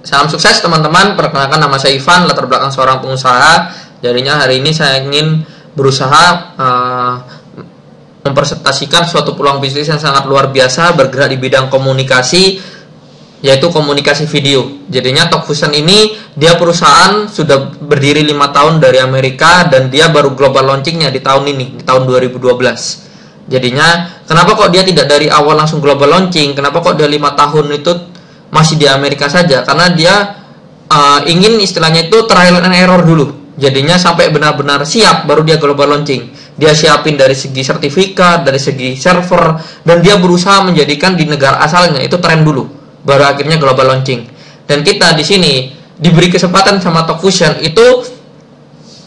Salam sukses teman-teman. Perkenalkan, nama saya Ivan, latar belakang seorang pengusaha. Jadinya hari ini saya ingin berusaha mempresentasikan suatu peluang bisnis yang sangat luar biasa bergerak di bidang komunikasi, yaitu komunikasi video. Jadinya Talkfusion ini dia perusahaan sudah berdiri 5 tahun dari Amerika dan dia baru global launchingnya di tahun ini, di tahun 2012. Jadinya kenapa kok dia tidak dari awal langsung global launching? Kenapa kok dia 5 tahun itu masih di Amerika saja? Karena dia ingin istilahnya itu trial and error dulu. Jadinya sampai benar-benar siap baru dia global launching. Dia siapin dari segi sertifikat, dari segi server, dan dia berusaha menjadikan di negara asalnya itu tren dulu, baru akhirnya global launching. Dan kita di sini diberi kesempatan sama Talkfusion itu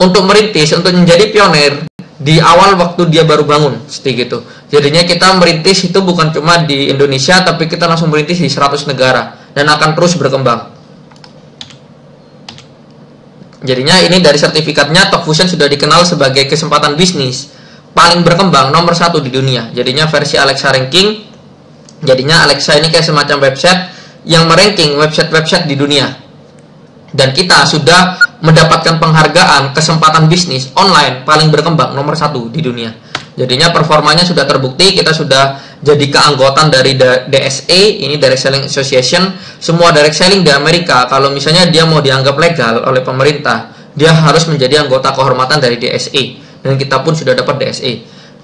untuk merintis, untuk menjadi pionir di awal waktu dia baru bangun, seperti gitu. Jadinya kita merintis itu bukan cuma di Indonesia, tapi kita langsung merintis di 100 negara dan akan terus berkembang. Jadinya ini dari sertifikatnya, Talkfusion sudah dikenal sebagai kesempatan bisnis paling berkembang nomor 1 di dunia. Jadinya versi Alexa Ranking. Jadinya Alexa ini kayak semacam website yang meranking website-website di dunia. Dan kita sudah mendapatkan penghargaan kesempatan bisnis online paling berkembang nomor 1 di dunia. Jadinya performanya sudah terbukti. Kita sudah jadi keanggotaan dari DSA, ini Direct Selling Association. Semua direct selling di Amerika, kalau misalnya dia mau dianggap legal oleh pemerintah, dia harus menjadi anggota kehormatan dari DSA. Dan kita pun sudah dapat DSA.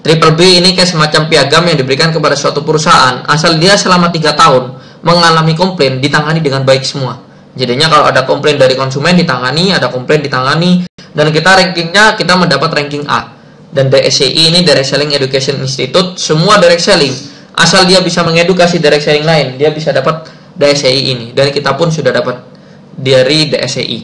Triple B ini kayak semacam piagam yang diberikan kepada suatu perusahaan asal dia selama 3 tahun mengalami komplain, ditangani dengan baik semua. Jadinya kalau ada komplain dari konsumen ditangani, ada komplain ditangani, dan kita rankingnya kita mendapat ranking A. Dan DSCI ini Direct Selling Education Institute, semua direct selling asal dia bisa mengedukasi direct selling lain, dia bisa dapat DSCI ini. Dan kita pun sudah dapat dari DSCI.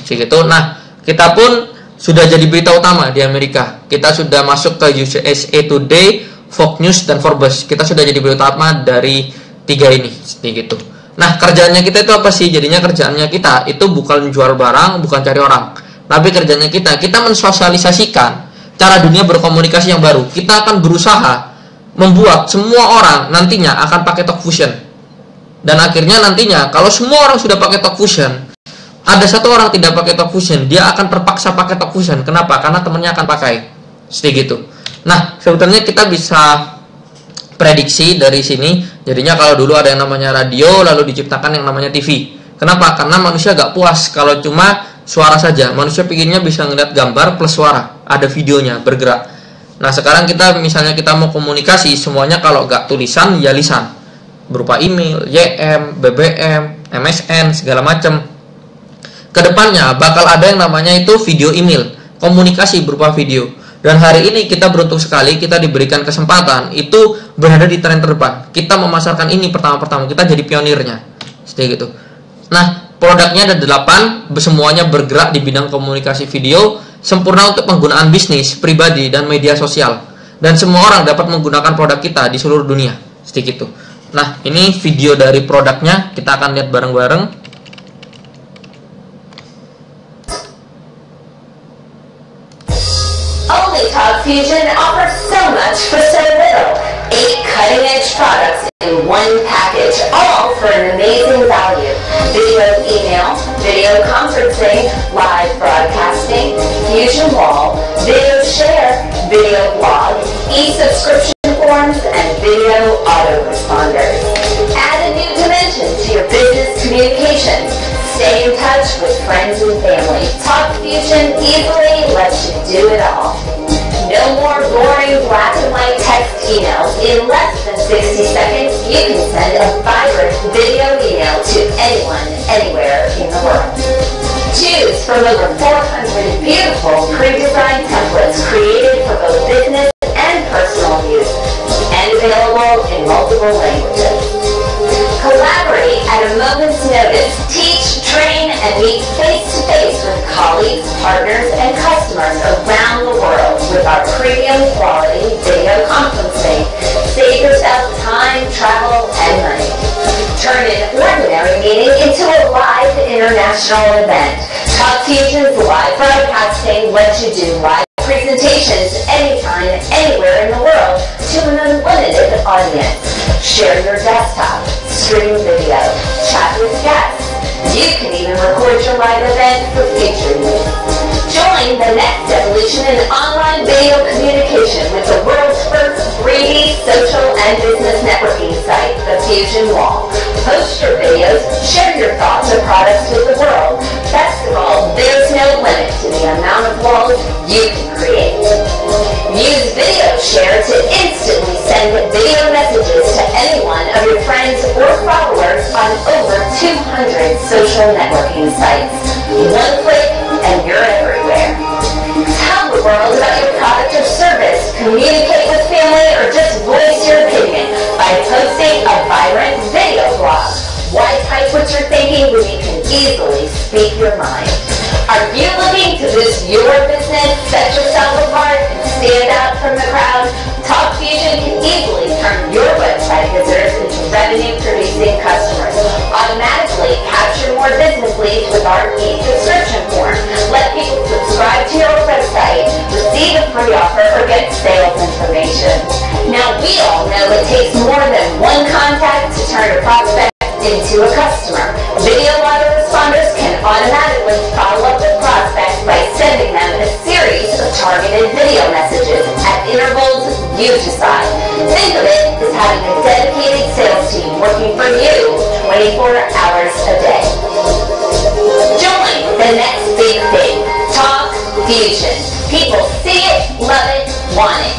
Segitu. Nah, kita pun sudah jadi berita utama di Amerika. Kita sudah masuk ke USA Today, Fox News, dan Forbes. Kita sudah jadi berita utama dari 3 ini, seperti gitu. Nah, kerjaannya kita itu apa sih? Jadinya kerjaannya kita itu bukan jual barang, bukan cari orang. Tapi kerjanya kita mensosialisasikan cara dunia berkomunikasi yang baru. Kita akan berusaha membuat semua orang nantinya akan pakai Talkfusion. Dan akhirnya nantinya kalau semua orang sudah pakai Talkfusion, ada satu orang tidak pakai Talkfusion, dia akan terpaksa pakai Talkfusion. Kenapa? Karena temannya akan pakai. Seperti gitu. Nah, sebetulnya kita bisa prediksi dari sini. Jadinya kalau dulu ada yang namanya radio, lalu diciptakan yang namanya TV. Kenapa? Karena manusia gak puas kalau cuma suara saja. Manusia pinginnya bisa ngeliat gambar plus suara, ada videonya bergerak. Nah, sekarang misalnya kita mau komunikasi, semuanya kalau gak tulisan ya lisan, berupa email, YM, BBM, MSN, segala macam. Kedepannya bakal ada yang namanya itu video email, komunikasi berupa video. Dan hari ini kita beruntung sekali, kita diberikan kesempatan itu berada di tren terdepan. Kita memasarkan ini pertama-pertama, kita jadi pionirnya. Seperti gitu. Nah, produknya ada 8, semuanya bergerak di bidang komunikasi video, sempurna untuk penggunaan bisnis, pribadi, dan media sosial. Dan semua orang dapat menggunakan produk kita di seluruh dunia. Seperti itu. Nah, ini video dari produknya, kita akan lihat bareng-bareng. Talkfusion offers so much for so little. 8 cutting-edge products in one package, all for an amazing value. Video email, video conferencing, live broadcasting, Fusion Wall, video share, video blog, e-subscription forms, and video autoresponders. Add a new dimension to your business communications. Stay in touch with friends and family. Talkfusion easily lets you do it all. No more boring black and white text emails. In less than 60 seconds, you can send a vibrant video email to anyone, anywhere in the world. Choose from over 400 beautiful pre-designed templates created for both business and personal use, and available in multiple languages. Collaborate at a moment's notice. Teach, train, and meet face-to-face with colleagues, partners, and customers around the world with our premium quality video conferencing. Save yourself time, travel, and money. Turn an ordinary meeting into a live international event. Talkfusion's live broadcasting lets you do live presentations anytime, anywhere in the world to an unlimited audience. Share your desktop, stream video, chat with guests. You can even record your live event for future use. Join the next evolution in online video communication with the world's first 3D social and business networking site, the Fusion Wall. Post your videos, share your thoughts or products with the world. Best of all, there's no limit to the amount of walls you can create. Use Video Share to instantly send video messages to any one of your friends or followers on over 200 social networking sites. One click and you're everywhere. Tell the world about your product or service, communicate with family, or just voice your opinion by posting a vibrant video blog. Why type what you're thinking when you can easily speak your mind? Are you looking to boost your business, set yourself apart, and stand out from the crowd? Talk Fusion can easily turn your website visitors into revenue-producing customers. Automatically capture more business leads with our e-subscription form. Let people subscribe to your website, receive a free offer, or get sales information. Now, we all know it takes more than one contact to turn a prospect into a customer. Video autoresponders can automatically follow up with prospects by sending them a series of targeted video messages at intervals you decide. Think of it as having a dedicated sales team working for you 24 hours a day. Join the next big thing, Talk Fusion. People see it, love it, want it.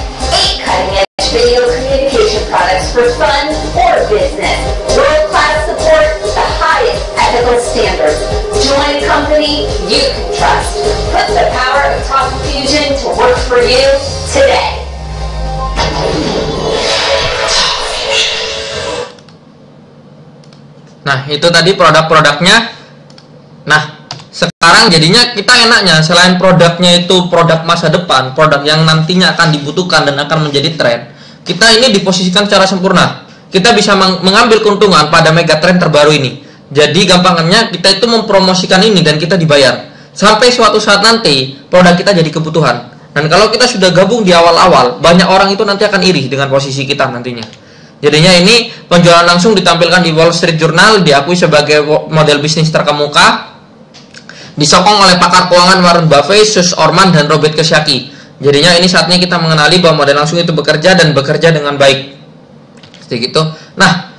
8 cutting-edge video communication products for fun or business. World-class support, the highest ethical standards. Join a company you can trust. Put the power of Talk Fusion to work for you today. Nah, itu tadi produk-produknya. Nah, sekarang jadinya kita enaknya selain produknya itu produk masa depan, produk yang nantinya akan dibutuhkan dan akan menjadi tren, kita ini diposisikan secara sempurna. Kita bisa mengambil keuntungan pada megatrend terbaru ini. Jadi gampangnya kita itu mempromosikan ini dan kita dibayar. Sampai suatu saat nanti produk kita jadi kebutuhan. Dan kalau kita sudah gabung di awal-awal, banyak orang itu nanti akan iri dengan posisi kita nantinya. Jadinya ini penjualan langsung ditampilkan di Wall Street Journal, diakui sebagai model bisnis terkemuka, disokong oleh pakar keuangan Warren Buffett, Sus Orman, dan Robert Kiyosaki. Jadinya ini saatnya kita mengenali bahwa model langsung itu bekerja dan bekerja dengan baik. Seperti gitu. Nah,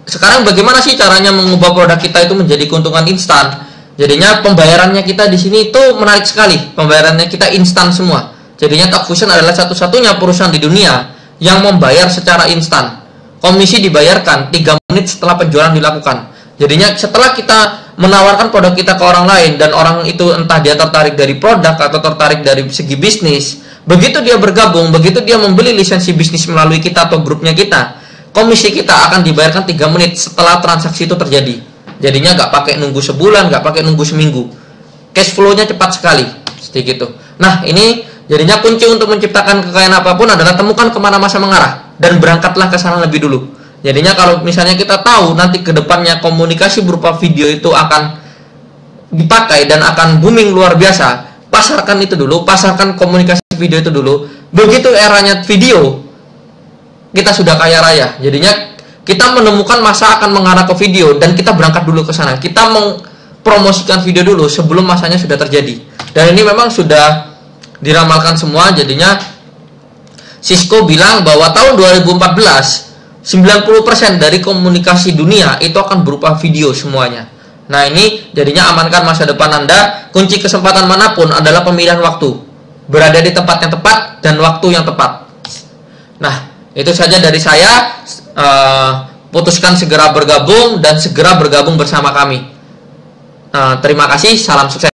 sekarang bagaimana sih caranya mengubah produk kita itu menjadi keuntungan instan? Jadinya pembayarannya kita di sini itu menarik sekali. Pembayarannya kita instan semua. Jadinya Talk Fusion adalah satu-satunya perusahaan di dunia yang membayar secara instan. Komisi dibayarkan 3 menit setelah penjualan dilakukan. Jadinya setelah kita menawarkan produk kita ke orang lain dan orang itu entah dia tertarik dari produk atau tertarik dari segi bisnis, begitu dia bergabung, begitu dia membeli lisensi bisnis melalui kita atau grupnya kita, komisi kita akan dibayarkan 3 menit setelah transaksi itu terjadi. Jadinya nggak pakai nunggu sebulan, nggak pakai nunggu seminggu. Cash flow-nya cepat sekali. Seperti itu. Nah, ini jadinya kunci untuk menciptakan kekayaan apapun adalah temukan kemana masa mengarah dan berangkatlah ke sana lebih dulu. Jadinya kalau misalnya kita tahu nanti ke depannya komunikasi berupa video itu akan dipakai dan akan booming luar biasa, pasarkan itu dulu, pasarkan komunikasi video itu dulu. Begitu eranya video, kita sudah kaya raya. Jadinya kita menemukan masa akan mengarah ke video dan kita berangkat dulu ke sana. Kita mempromosikan video dulu sebelum masanya sudah terjadi. Dan ini memang sudah diramalkan semua. Jadinya Cisco bilang bahwa tahun 2014 90% dari komunikasi dunia itu akan berupa video semuanya. Nah, ini jadinya amankan masa depan Anda. Kunci kesempatan manapun adalah pemilihan waktu. Berada di tempat yang tepat dan waktu yang tepat. Nah, itu saja dari saya. Putuskan segera bergabung dan segera bergabung bersama kami. Terima kasih, salam sukses.